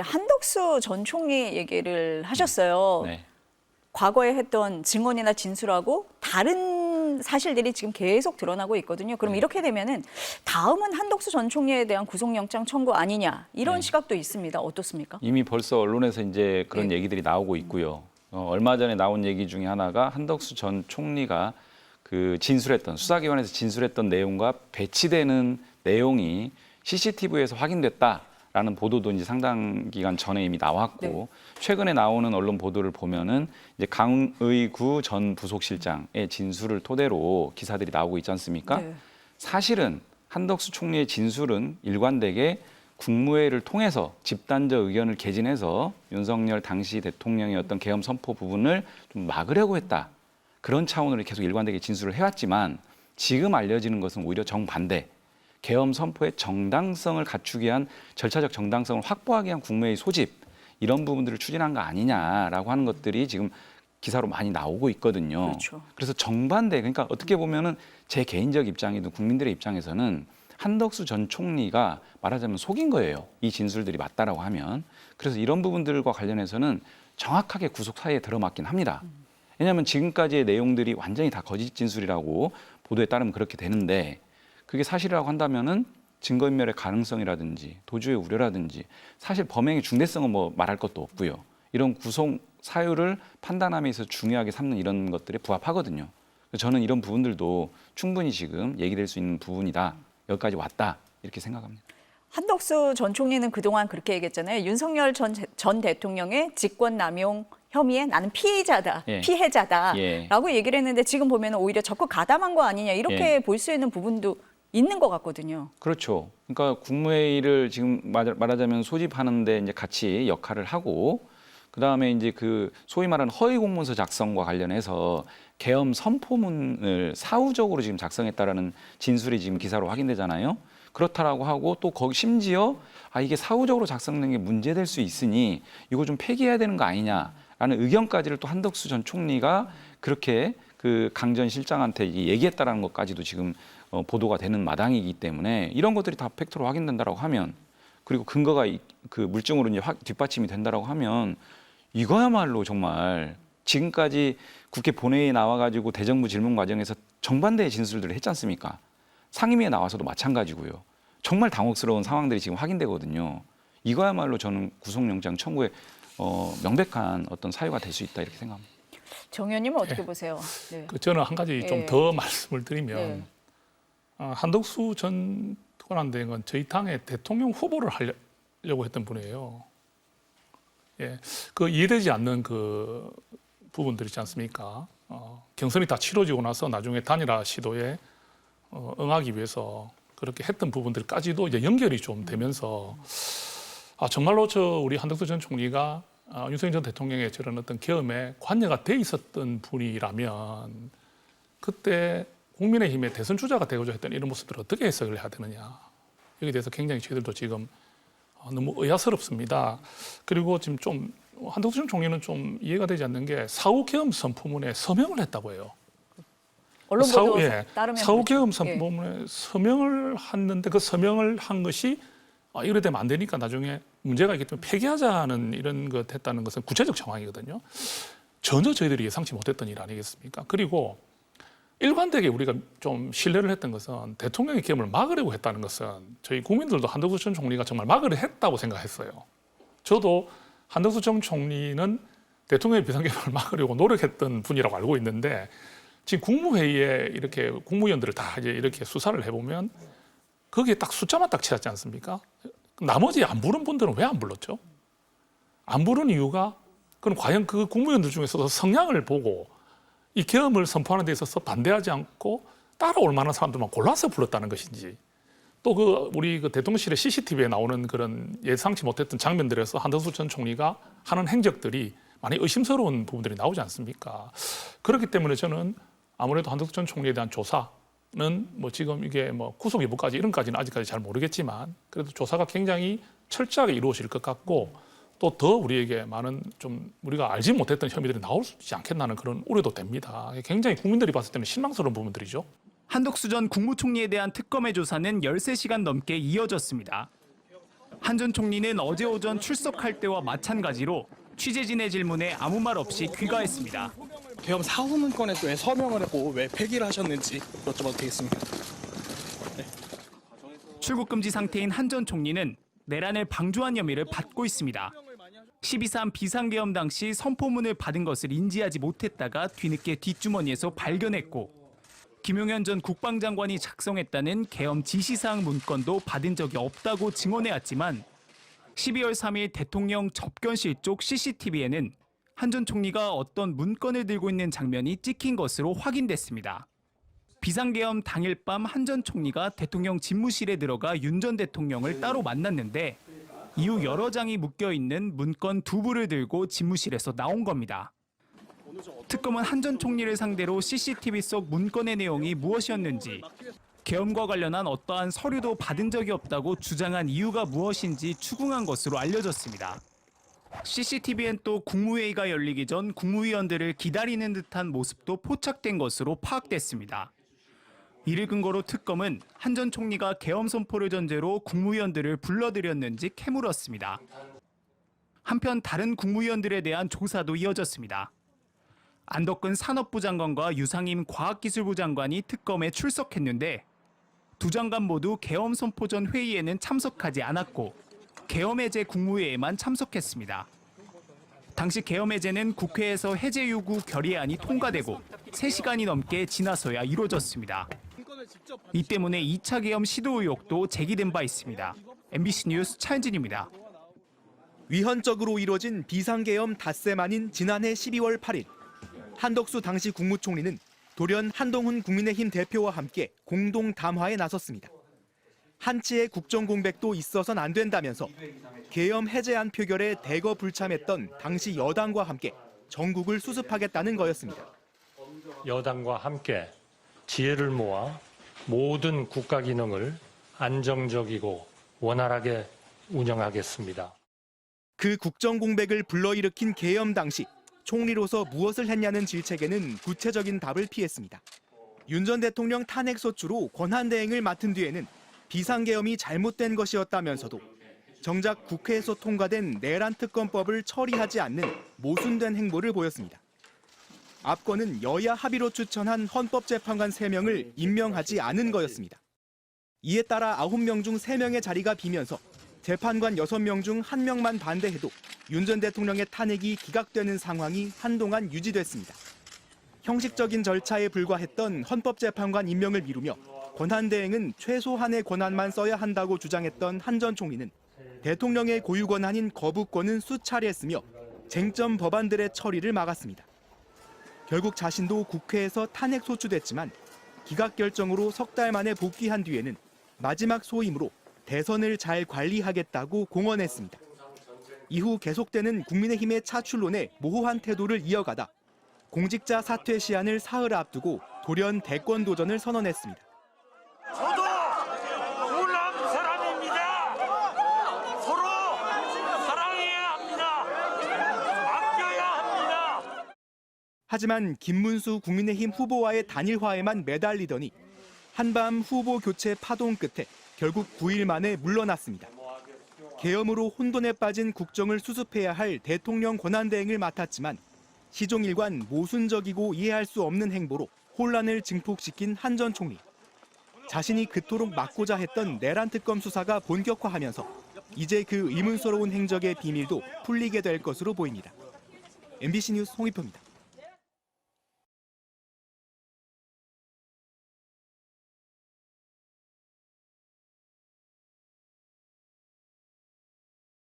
한덕수 전 총리 얘기를 하셨어요. 네. 과거에 했던 증언이나 진술하고 다른 사실들이 지금 계속 드러나고 있거든요. 그럼 이렇게 되면은 다음은 한덕수 전 총리에 대한 구속영장 청구 아니냐 이런 시각도 있습니다. 어떻습니까? 이미 벌써 언론에서 이제 그런 네. 얘기들이 나오고 있고요. 얼마 전에 나온 얘기 중에 하나가 한덕수 전 총리가 그 진술했던 수사기관에서 진술했던 내용과 배치되는 내용이 CCTV에서 확인됐다라는 보도도 이제 상당 기간 전에 이미 나왔고 네. 최근에 나오는 언론 보도를 보면은 이제 강의구 전 부속실장의 진술을 토대로 기사들이 나오고 있지 않습니까? 네. 사실은 한덕수 총리의 진술은 일관되게 국무회의를 통해서 집단적 의견을 개진해서 윤석열 당시 대통령의 어떤 계엄 선포 부분을 좀 막으려고 했다. 그런 차원으로 계속 일관되게 진술을 해왔지만 지금 알려지는 것은 오히려 정반대. 계엄 선포의 정당성을 갖추기 위한 절차적 정당성을 확보하기 위한 국무회의 소집 이런 부분들을 추진한 거 아니냐라고 하는 것들이 지금 기사로 많이 나오고 있거든요. 그렇죠. 그래서 정반대, 그러니까 어떻게 보면은 제 개인적 입장이든 국민들의 입장에서는 한덕수 전 총리가 말하자면 속인 거예요. 이 진술들이 맞다라고 하면. 그래서 이런 부분들과 관련해서는 정확하게 구속 사유에 들어맞긴 합니다. 왜냐하면 지금까지의 내용들이 완전히 다 거짓 진술이라고 보도에 따르면 그렇게 되는데 그게 사실이라고 한다면은 증거인멸의 가능성이라든지 도주의 우려라든지 사실 범행의 중대성은 뭐 말할 것도 없고요. 이런 구속 사유를 판단함에 있어서 중요하게 삼는 이런 것들에 부합하거든요. 그래서 저는 이런 부분들도 충분히 지금 얘기될 수 있는 부분이다. 여기까지 왔다. 이렇게 생각합니다. 한덕수 전 총리는 그동안 그렇게 얘기했잖아요. 윤석열 전 대통령의 직권남용 혐의에 나는 피해자다, 예. 피해자다라고 얘기를 했는데 지금 보면 오히려 적극 가담한 거 아니냐 이렇게 볼 수 있는 부분도 있는 것 같거든요. 그렇죠. 그러니까 국무회의를 지금 말하자면 소집하는데 이제 같이 역할을 하고 그다음에 이제 그 소위 말하는 허위 공문서 작성과 관련해서 계엄 선포문을 사후적으로 지금 작성했다라는 진술이 지금 기사로 확인되잖아요. 그렇다라고 하고 또 거기 심지어 이게 사후적으로 작성된 게 문제될 수 있으니 이거 좀 폐기해야 되는 거 아니냐라는 의견까지를 또 한덕수 전 총리가 그렇게 그 강 전 실장한테 얘기했다라는 것까지도 지금 보도가 되는 마당이기 때문에 이런 것들이 다 팩트로 확인된다라고 하면 그리고 근거가 그 물증으로 이제 뒷받침이 된다라고 하면 이거야말로 정말 지금까지 국회 본회의에 나와가지고 대정부 질문 과정에서 정반대의 진술들을 했지 않습니까? 상임위에 나와서도 마찬가지고요. 정말 당혹스러운 상황들이 지금 확인되거든요. 이거야말로 저는 구속영장 청구에 명백한 어떤 사유가 될 수 있다 이렇게 생각합니다. 정 의원님은 어떻게 보세요? 네. 저는 한 가지 좀 더 말씀을 드리면 네. 한덕수 전 권한대행은 저희 당의 대통령 후보를 하려고 했던 분이에요. 예, 그 이해되지 않는 그 부분들 있지 않습니까? 경선이 다 치러지고 나서 나중에 단일화 시도에 응하기 위해서 그렇게 했던 부분들까지도 이제 연결이 좀 되면서 정말로 우리 한덕수 전 총리가 윤석열 전 대통령의 저런 어떤 계엄에 관여가 돼 있었던 분이라면 그때 국민의힘의 대선 주자가 되고자 했던 이런 모습들을 어떻게 해석을 해야 되느냐. 여기에 대해서 굉장히 저희들도 지금 너무 의아스럽습니다. 그리고 지금 좀 한덕수 전 총리는 좀 이해가 되지 않는 게 사후 계엄 선포문에 서명을 했다고 해요. 언론 보도에 따르면 사후 그렇죠. 계엄 선포문에 서명을 했는데 그 서명을 한 것이 이래 되면 안 되니까 나중에 문제가 있기 때문에 폐기하자는 이런 것 했다는 것은 구체적 상황이거든요. 전혀 저희들이 예상치 못했던 일 아니겠습니까? 그리고 일관되게 우리가 좀 신뢰를 했던 것은 대통령의 계엄을 막으려고 했다는 것은 저희 국민들도 한덕수 전 총리가 정말 막으려 했다고 생각했어요. 저도 한덕수 전 총리는 대통령의 비상계엄을 막으려고 노력했던 분이라고 알고 있는데 지금 국무회의에 이렇게 국무위원들을 다 이제 이렇게 수사를 해보면 거기에 딱 숫자만 딱 치닫지 않습니까? 나머지 안 부른 분들은 왜 안 불렀죠? 안 부른 이유가 그럼 과연 그 국무위원들 중에서도 성향을 보고 이 계엄을 선포하는 데 있어서 반대하지 않고 따라올 만한 사람들만 골라서 불렀다는 것인지 또 우리 대통령실의 CCTV에 나오는 그런 예상치 못했던 장면들에서 한덕수 전 총리가 하는 행적들이 많이 의심스러운 부분들이 나오지 않습니까? 그렇기 때문에 저는 아무래도 한덕수 전 총리에 대한 조사는 뭐 지금 이게 뭐 구속 여부까지 이런까지는 아직까지 잘 모르겠지만 그래도 조사가 굉장히 철저하게 이루어질 것 같고 또 더 우리에게 많은 좀 우리가 알지 못했던 혐의들이 나올 수 있지 않겠나는 그런 우려도 됩니다. 굉장히 국민들이 봤을 때는 실망스러운 부분들이죠. 한덕수 전 국무총리에 대한 특검의 조사는 13시간 넘게 이어졌습니다. 한 전 총리는 어제 오전 출석할 때와 마찬가지로 취재진의 질문에 아무 말 없이 귀가했습니다. 계엄 사후 문건에 왜 서명을 했고 왜 폐기를 하셨는지 여쭤봐도 되겠습니까? 출국 금지 상태인 한 전 총리는 내란을 방조한 혐의를 받고 있습니다. 12.3 비상계엄 당시 선포문을 받은 것을 인지하지 못했다가 뒤늦게 뒷주머니에서 발견했고 김용현 전 국방장관이 작성했다는 계엄 지시사항 문건도 받은 적이 없다고 증언해왔지만 12월 3일 대통령 접견실 쪽 CCTV에는 한 전 총리가 어떤 문건을 들고 있는 장면이 찍힌 것으로 확인됐습니다. 비상계엄 당일 밤 한 전 총리가 대통령 집무실에 들어가 윤 전 대통령을 따로 만났는데 이후 여러 장이 묶여있는 문건 2부를 들고 집무실에서 나온 겁니다. 특검은 한 전 총리를 상대로 CCTV 속 문건의 내용이 무엇이었는지, 계엄과 관련한 어떠한 서류도 받은 적이 없다고 주장한 이유가 무엇인지 추궁한 것으로 알려졌습니다. CCTV엔 또 국무회의가 열리기 전 국무위원들을 기다리는 듯한 모습도 포착된 것으로 파악됐습니다. 이를 근거로 특검은 한 전 총리가 계엄 선포를 전제로 국무위원들을 불러들였는지 캐물었습니다. 한편 다른 국무위원들에 대한 조사도 이어졌습니다. 안덕근 산업부 장관과 유상임 과학기술부 장관이 특검에 출석했는데 두 장관 모두 계엄 선포 전 회의에는 참석하지 않았고 계엄 해제 국무회의에만 참석했습니다. 당시 계엄 해제는 국회에서 해제 요구 결의안이 통과되고 3시간이 넘게 지나서야 이루어졌습니다. 이 때문에 2차 계엄 시도 의혹도 제기된 바 있습니다. MBC 뉴스 차현진입니다. 위헌적으로 이뤄진 비상계엄 닷새 만인 지난해 12월 8일 한덕수 당시 국무총리는 돌연 한동훈 국민의힘 대표와 함께 공동 담화에 나섰습니다. 한치의 국정공백도 있어선 안 된다면서 계엄 해제안 표결에 대거 불참했던 당시 여당과 함께 전국을 수습하겠다는 거였습니다. 여당과 함께 지혜를 모아 모든 국가 기능을 안정적이고 원활하게 운영하겠습니다. 그 국정공백을 불러일으킨 계엄 당시 총리로서 무엇을 했냐는 질책에는 구체적인 답을 피했습니다. 윤 전 대통령 탄핵소추로 권한대행을 맡은 뒤에는 비상계엄이 잘못된 것이었다면서도 정작 국회에서 통과된 내란특검법을 처리하지 않는 모순된 행보를 보였습니다. 압권은 여야 합의로 추천한 헌법재판관 3명을 임명하지 않은 거였습니다. 이에 따라 9명 중 3명의 자리가 비면서 재판관 6명 중 1명만 반대해도 윤 전 대통령의 탄핵이 기각되는 상황이 한동안 유지됐습니다. 형식적인 절차에 불과했던 헌법재판관 임명을 미루며 권한대행은 최소한의 권한만 써야 한다고 주장했던 한 전 총리는 대통령의 고유 권한인 거부권은 수차례 쓰며 쟁점 법안들의 처리를 막았습니다. 결국 자신도 국회에서 탄핵 소추됐지만 기각 결정으로 석 달 만에 복귀한 뒤에는 마지막 소임으로 대선을 잘 관리하겠다고 공언했습니다. 이후 계속되는 국민의힘의 차출론에 모호한 태도를 이어가다 공직자 사퇴 시한을 사흘 앞두고 돌연 대권 도전을 선언했습니다. 저도 호남 사람입니다. 서로 사랑해야 합니다. 아껴야 합니다. 하지만 김문수 국민의힘 후보와의 단일화에만 매달리더니 한밤 후보 교체 파동 끝에 결국 9일 만에 물러났습니다. 계엄으로 혼돈에 빠진 국정을 수습해야 할 대통령 권한대행을 맡았지만 시종일관 모순적이고 이해할 수 없는 행보로 혼란을 증폭시킨 한 전 총리. 자신이 그토록 막고자 했던 내란특검 수사가 본격화하면서 이제 그 의문스러운 행적의 비밀도 풀리게 될 것으로 보입니다. MBC 뉴스 홍익표입니다.